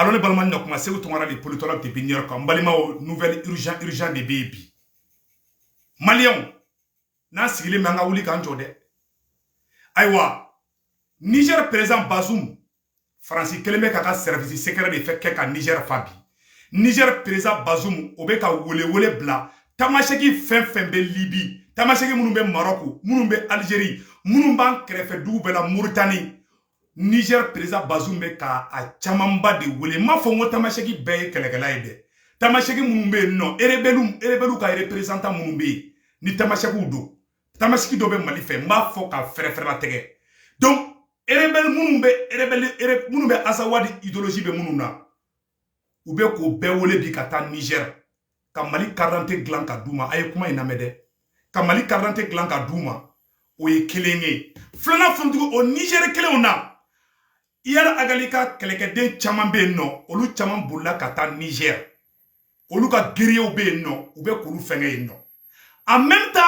Alors, les Balman n'ont commencé à les politologues de Bignor comme Balima nouvelle urgent de baby. Malion, n'a sigilé Mangaouli Kanjode. Aïwa, Niger président Bazoum, Francis Keleme Kaka service secret de fait qu'à Niger Fabi. Niger président Bazoum, Obeka Wole Bla, Tamasheki Fembe Libye, Tamasheki Mounumbe Maroc, Mounumbe Algérie, Mounumban Krefedou la Mauritanie. Niger président Bazoum ka a chamamba de wele ma fongo tamasheki be kelekela ide tamasheki munumbe no erebelu ka représentant munumbe ni tamasheku do tamasheki do be mali fe ma fo ka frère la tege donc erebel munumbe asawadi idéologie be mununa ube ko be wole bi kata Niger ka mali 40 glan ka duma ay kuma inamede ka mali 40 glan ka duma o ye kelenge flana fondu o Niger kele ona Yara agalika kelekeden chaman be no olu chaman bulla kata Niger olu ka guerrier be no ube kulu fenge no en même temps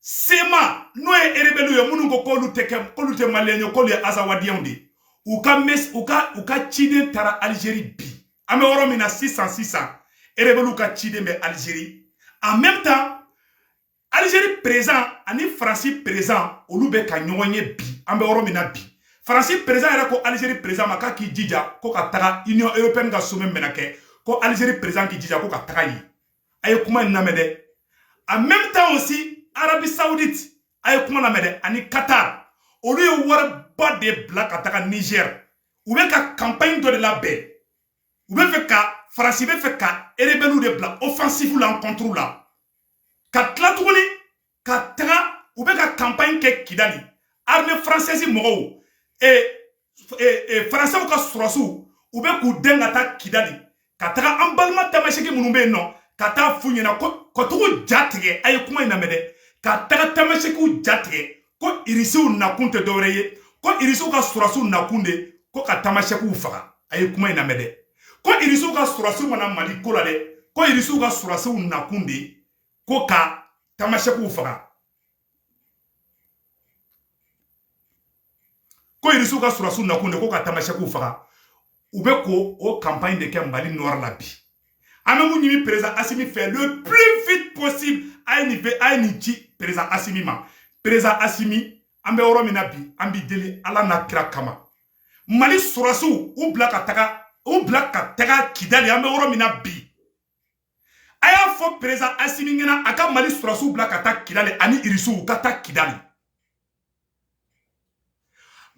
sema no e erebelu yo munu ko kolu te malenyo kolu azawadiandi uka chide tara Algérie bi ame woro mina 600 erebelu ka chide me Algérie en même temps Algérie présent ani Francis présent olu be ka nyonye bi ame woro mina bi Francis président era ko Algérie président maka ki jija ko ka taga Union européenne ga sommet menake ko Algérie président ki jija ko ka taga yi ay kuma namede en même temps aussi Arabie Saoudite ay kuma namede ani Qatar au lieu war ba de black ataka Niger ou be ka campagne de la paix ou be fait ka Francis be fait ka erebelu de black offensive la contre la ka tlatuni ka taga ou be ka campagne ke Kidali armée française mo et français ka surasu ube ku denga ta Kidali kataka ambalma tamasheki munumbe no kata funyena ko tugu jatige ay kuma inamede kataka tamasheki jatige ko irisiu nakunte doreye ko irisiu ka surasu nakunde ko katamasheki faga ay kuma inamede ko irisiu ka surasu mana mali kola de ko irisiu ka surasu nakunde ko ka tamasheki faga ko irisu ka surasu nakunde ko ka tamasheku faga ube ko o campagne de Kembali Noir la bi amemu nyimi président Assimi fait le plus vite possible à niti président Assimi ma président Assimi ambe oro mina bi ambi deli ala na kira kama mali surasu u blaka taga Kidali ambe oro mina bi aya fo président Assimi ngena aka mali surasu blaka ta Kidali ani irisu kata Kidali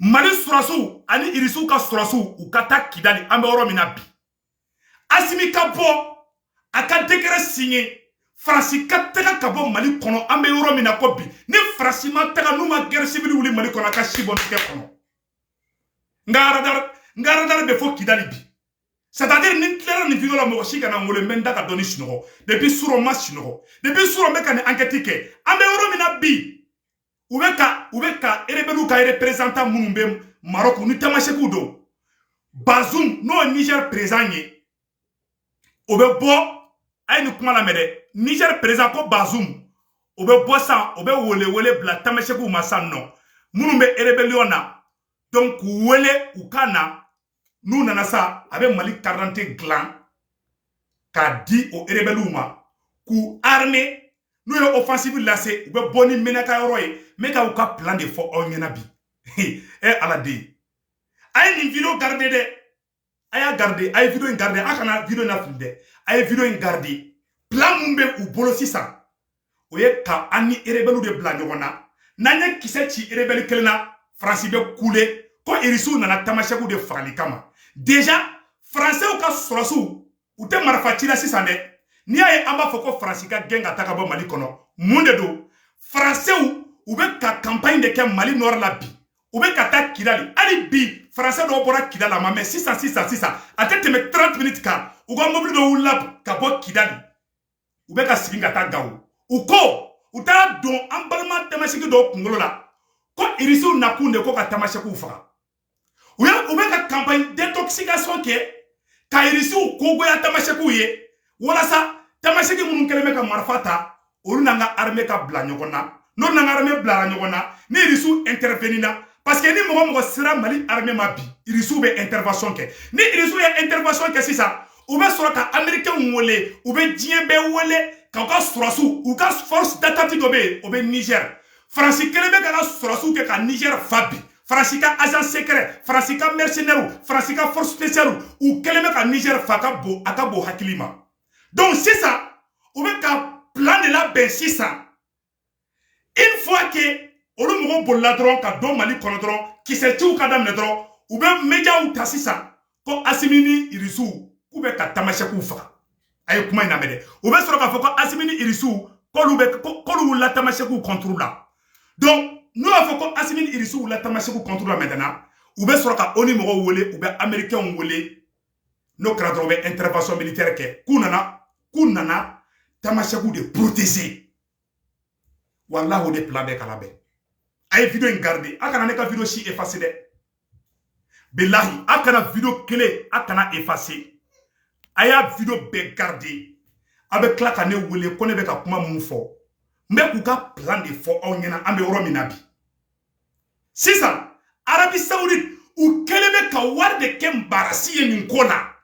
Mali surasu ani irisu ka surasu ukata Kidali ambe oro mina bi Assimi ka bo aka décret signé Francis ka taga ka bo Mali kono ambe oro mina ko bi ni Francis ma taga numa guerre civile wuli Mali kono ka shibon ke kono ngara dar be fo Kidali bi c'est-à-dire ni clair ni vidéo la mo shika na ngole menda ka doni sinogo depuis suro ma sinogo depuis suro me ka ni enquête ke ambe oro mina bi Ubeka erebelu ka représentant munumbe Maroc ni tamasheku do Bazoum no Niger présent ye obe bo ay ni kuma la mede Niger présent ko Bazoum obe bo sa obe wole bla tamasheku masanno munumbe erebelu na donc wele ukana nous nana sa avec Mali 40 glan ka di o erebelu ma ku armée nous y offensive lancé ou boni menaka yoroye meka ou ka plan de fo onyena bi ala de ay ni vidéo garder de aya garder ay vidéo garder akana vidéo na filde ay vidéo garder plan mumbe ou bolo sisa oye ka ani erebelu de bla nyona nanya kise ci erebelu kelna Francis be coulé ko irisu nana tamasheku de fali kama déjà français ou ka surasu ou te marfa ci la sisa de ni aye amba foko Francis ka genga taka bo Mali kono munde do français ou be ka campagne de ke Mali Nord la bi ou be ka ta Kidali ali bi français do bora Kidala ma mais 600 atete me 30 minutes ka ou go mobile do wula ka bo Kidali ou be ka siginga ta gawo ou ko ou ta don ambalma tamashiki do kungolo la ko irisu nakunde ko ka tamashiku fa ou be ka campagne détoxication ke ka irisu ko go ya tamashiku ye wala sa tamasheki munun keleme ka marfata olu nanga armée ka bla nyogona no nanga armée bla nyogona ni risu intervenina parce que ni mɔgɔ sera Mali armée ma bi Irisou be intervention kɛ ni Irisou ye intervention kɛ sisan u bɛ sɔrɔ ka américain wele u bɛ diɲɛ bɛɛ wele ka ka sɔrɔsiw u ka force d'attaque dɔ bɛ yen o bɛ Niger Faransi kelen bɛ ka sɔrɔsiw kɛ ka Niger fa bi Faransi ka agent secret Faransi ka mercenaires Faransi ka force spéciale u kelen bɛ ka Niger fa ka bon a ka bon hakili ma donc sisan u bɛ ka plan de labɛn sisan une fois que olu mɔgɔw bolila dɔrɔn ka don Mali kɔnɔ dɔrɔn kisɛciw ka daminɛ dɔrɔn u bɛ médiaw ta sisan ko Assimi ni Irisou k'u bɛ ka Tamasɛkiw faga a ye kuma in lamɛn dɛ u bɛ sɔrɔ k'a fɔ ko Assimi ni Irisou k'olu wulila Tamasɛkiw contre la donc n'u y'a fɔ ko Assimi ni Irisou wulila Tamasɛkiw contre la maintenant u bɛ sɔrɔ ka ONU mɔgɔw wele u bɛ américains wele n'o kɛra dɔrɔn u bɛ intervention militaire kɛ k'u nana Tamasɛkiw de protéger Wallah, on est plan de Kalabé. Aïe, vidéo in garder. A kana ne ka vidéo si effacé de. Billahi, a kana vidéo clé, a kana effacé. Aya vidéo be garder. Avec la kane wule, kone be ka kuma mun fo. Mbe kuka plan de fo au nyena ambe oro minabi. Sisan, Arabie Saoudite, ou kelebe ka war de kem barasi ye ninkola.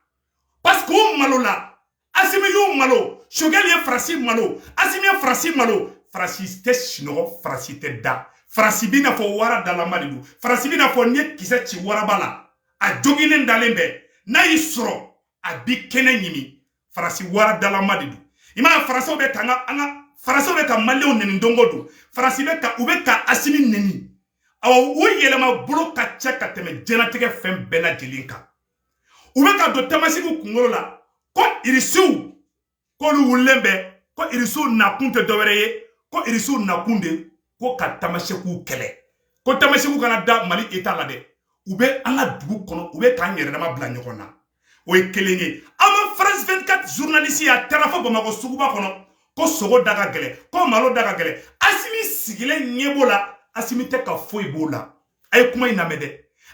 Parce que ou malo la, Assimi yu malo, Shogel ye frasi malo, Assimi ye frasi malo. Farasi te sinogo farasi te da farasi bina fo wara dalama de do farasi bina fo nye kise ci wara bala a joginen dalen be na yi soro a bi kene nyimi farasi wara dalama de do ima farasi be kanga anga farasi be ka maleo neni ndongo do farasi be ka ube ka Assimi neni awo o yelema bolo ka cheka teme jenatike fem bela jelinka ube ka do Tamasɛkiw kungolo la ko Irisou ko lu wulembe ko Irisou na kunte dowere ye ko Irisou nakunde ko ka Tamasɛkiw kɛlɛ ko Tamasɛkiw kana da Mali état la dɛ u bɛ an ka dugu kɔnɔ u bɛ k'an yɛrɛdama bila ɲɔgɔn na o ye kelen ye an ma France 24 journaliste a taara fɔ Bamakɔ suguba kɔnɔ ko sogo da ka gɛlɛ ko malo da ka gɛlɛ Assimi sigilen ɲɛ b'o la Assimi tɛ ka foyi b'o la a ye kuma in lamɛn dɛ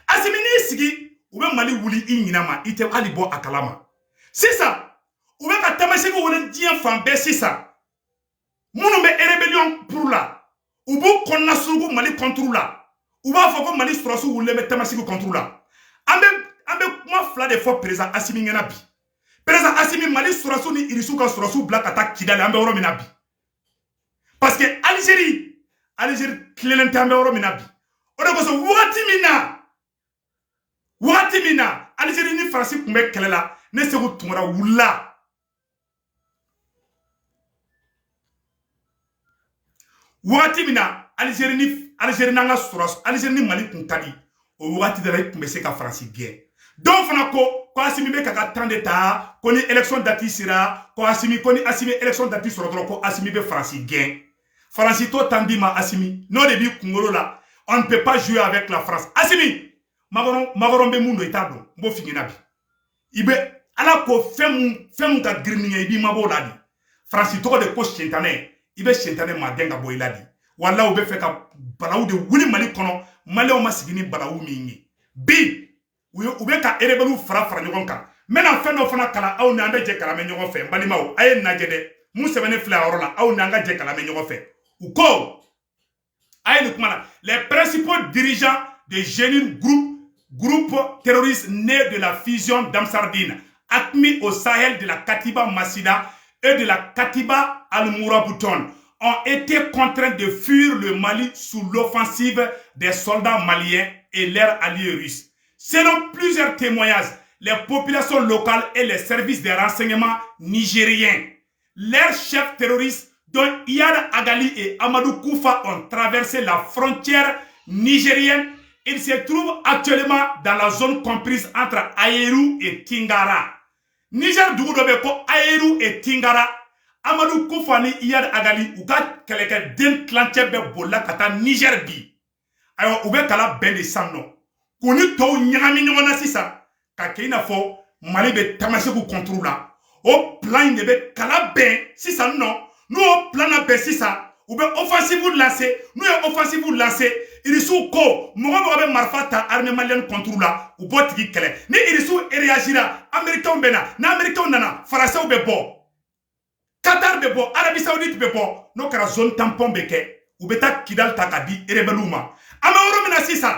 Assimi n'i sigi u bɛ Mali wuli i ɲinɛ ma i tɛ hali bɔ a kalama sisan u bɛ ka Tamasɛkiw wele diɲɛ fan bɛɛ sisan Munu be rébellion pour la. Ou bou konna surugu Mali contre la. Ou ba foko Mali surasu ou leme Tamasɛkiw contre la. Ambe kuma fla de fo président Assimi ngena bi. Président Assimi Mali surasu ni Irisou ka surasu black attack Kidali ambe oro mina bi. Parce que Algérie clélente ambe oro mina bi. O de ko so wati mina Algérie ni Farasi kumbe kelela ne segu tumara wula. Wagati mina Algérie nanga surasu Algérie ni Mali kun kadi o wagati de la kun se ka Faransi gɛn donc fana ko Assimi be ka temps d'état ko ni élection date sera ko Assimi élection date sɔrɔ dɔrɔn ko Assimi be Faransi gɛn Faransi to tandi ma Assimi no de bi kungolo la on ne peut pas jouer avec la France Assimi magaron be mundo ita don mbo fingina bi ibe ala ko femu ka griniye ibi mabo la di Faransi to de ko chentane ibe chentane ma denga boyla di walla u be fe ka balawu de wuli Mali kono Maliw ma sigini balawu mingi bi u be ka rebelu fara ɲɔgɔn kan mena fɛn dɔ fana kala aw ni an bɛ jɛ kalame ɲɔgɔn fɛ balimaw a ye najɛ dɛ mun sɛbɛnnen filɛ a yɔrɔ la aw ni an ka jɛ kalame ɲɔgɔn fɛ u ko a ye nin kuma la les principaux dirigeants des jeunes groupes terroristes nés de la fusion d'Amsardine admis au Sahel de la Katiba Massida et de la Katiba Al-Mourabouton ont été contraints de fuir le Mali sous l'offensive des soldats maliens et leurs alliés russes. Selon plusieurs témoignages, les populations locales et les services de renseignement nigériens, leurs chefs terroristes, dont Iyad Agali et Amadou Koufa, ont traversé la frontière nigérienne. Ils se trouvent actuellement dans la zone comprise entre Ayeru et Tingara. Niger Dougoudobe ko Ayeru et Tingara. Amadou Koufa ni Iyad Agali ou ka keleke den klancɛ bɛ bolla ka taa Niger bi. Ayo u bɛ kala bɛn de san nɔ. K'u ni tɔw ɲagami ɲɔgɔn na sisan ka kɛ i n'a fɔ Mali bɛ Tamasɛkiw contre la. O plan in de bɛ kala bɛn sisan nɔ. N'o plan na bɛn sisan u bɛ offensive lancer. N'u ye offensive lancer Irisou ko mɔgɔ bɛ marifa ta armée malienne contre la u bɔ tigi kɛlɛ. Ni Irisou réagira américains bɛ na. Ni américains nana Français bɛ bɔ. Qatar bɛ bɔ Arabie Saoudite bɛ bɔ n'o kɛra zone tampon bɛ kɛ u bɛ taa Kidal ta ka di rebelles ma an bɛ yɔrɔ min na sisan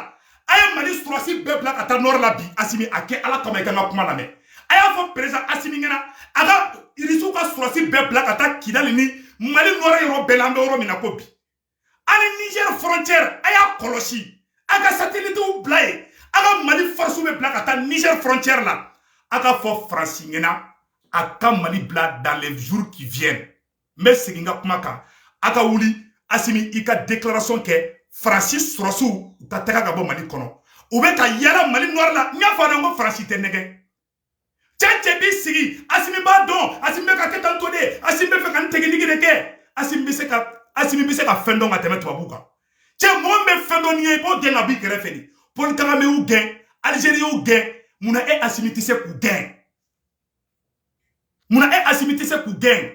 Aye Mali surasi bɛɛ bila ka taa nord la bi Assimi a kɛ ala kama i ka n ka kuma lamɛn a y'a fɔ président Assimi ɲɛna a ka irisiw ka surasi bɛɛ bila ka taa Kidali ni Mali nord yɔrɔ bɛɛ la an bɛ yɔrɔ min na ko bi ani Niger frontière a y'a kɔlɔsi a ka satellitew bila yen a ka Mali force bɛ bila ka taa Niger frontière la a ka fɔ Faransi ɲɛna a ka Mali bila dans les jours qui viennent n bɛ segin n ka kuma kan a ka wuli Assimi i ka déclaration kɛ Faransi surasiw u ka taga ka bɔ Mali kɔnɔ u bɛ ka yala Mali nord la n y'a fɔ a ɲɛna ko Faransi tɛ nɛgɛ cɛ b'i sigi Assimi b'a dɔn Assimi bɛ ka kɛ tan to de Assimi bɛ fɛ ka nin technique de kɛ Assimi bɛ se ka fɛn dɔn ka tɛmɛ tubabuw kan cɛ mɔgɔ min bɛ fɛn dɔn n'i ye i b'o gɛn ka b'i kɛrɛfɛ de Paul Kagame y'u gɛn Algérie y'u gɛn munna e Assimi tɛ se k'u gɛn munna e Assimi tɛ se k'u gɛn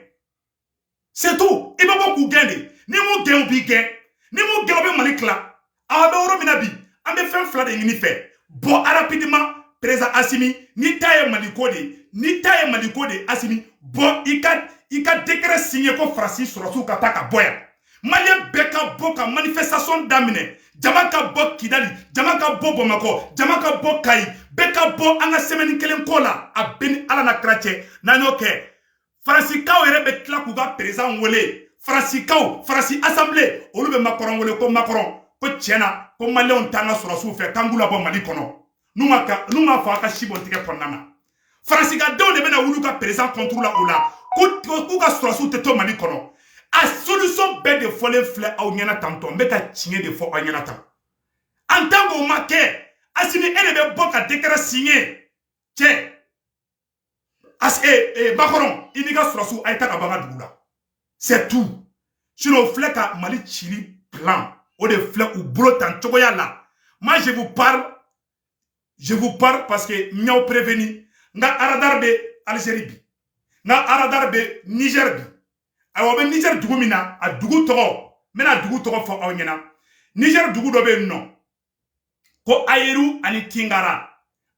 c'est tout i bɛ bɔ k'u gɛn de ni m'u gɛn u b'i gɛn ni m'u gɛn u bɛ Mali tila a bɛ yɔrɔ min na bi an bɛ fɛn fila de ɲini fɛ bɔ rapidement président Assimi ni ta ye Mali ko de Assimi bɔ i ka décret signé ko Faransi surasiw ka taa ka bɔ yan Malien bɛɛ ka bɔ ka manifestation daminɛ jama ka bɔ Kidali jama ka bɔ Bamakɔ jama ka bɔ Kayi bɛɛ ka bɔ an ka semaine kelen ko la a bɛ ni Ala na kira cɛ n'an y'o kɛ Faransikaw yɛrɛ bɛ tila k'u ka président wele Faransi assemblée olu bɛ Macron wele ko Macron ko tiɲɛna ko Maliens t'an ka surasiw fɛ k'an k'u labɔ Mali kɔnɔ n'u m'a fɔ a ka si bɔn tigɛ kɔnɔna na Faransidenw de bɛna wuli ka président contre la o la k'u ka surasiw tɛ to Mali kɔnɔ a solution bɛɛ de fɔlen filɛ aw ɲɛna tantɔ n bɛ ka tiɲɛ de fɔ aw ɲɛna tan en tant qu'o ma kɛ Assimi e de bɛ bɔ ka décret signé cɛ Macron i n'i ka surasiw a ye taa ka bɔ an ka dugu la c'est tout sinon o filɛ ka Mali cili plan o de filɛ u bolo tan cogoya la moi je vous parle parce que n y'aw prévenu n ka radar bɛ Algérie bi n ka radar bɛ Niger bi ayiwa o bɛ Niger dugu min na a dugu tɔgɔ n bɛna dugu tɔgɔ fɔ aw ɲɛna Niger dugu dɔ bɛ yen nɔ ko Ayeru ani Tingara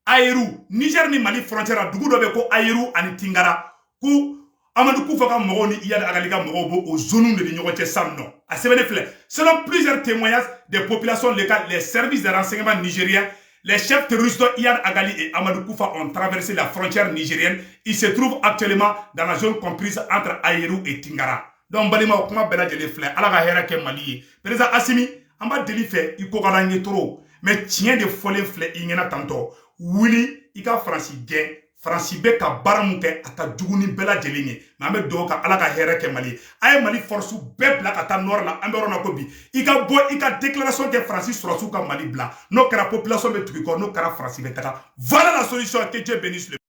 Ayeru Niger ni Mali frontière dugu dɔ bɛ ko Ayeru ani Tingara ko Amadou Koufa ka mɔgɔw ni Iyad Agali ka mɔgɔw b'o o zones de ni ɲɔgɔn cɛ san nɔ a sɛbɛnnen filɛ selon plusieurs témoignages des populations locales les services de renseignement nigériens les chefs terroristes Iyad Agali et Amadou Koufa ont traversé la frontière nigérienne. Ils se trouvent actuellement dans la zone comprise entre Ayeru et Tingara. Donc, balima o kuma bela jele flɛ ala ka hɛrɛ kɛ Mali ye. Président Assimi, an b'a deli fɛ i ko ka d'an ye trop. Mais tiɲɛ de fɔlen filɛ i ɲɛna tantɔ. Wuli i ka Faransi gɛn. Faransi bɛ ka baara mun kɛ a ka jugu ni bɛɛ lajɛlen ye. Mais an bɛ dugawu ka ala ka hɛrɛ kɛ Mali ye. A ye Mali force bɛɛ bila ka taa nord la an bɛ yɔrɔ na ko bi. I ka bɔ i ka déclaration kɛ Faransi surasiw ka Mali bila. N'o kɛra population bɛ tugu i kɔ n'o kɛra Faransi bɛ taga. Voilà la solution. Que Dieu bénisse le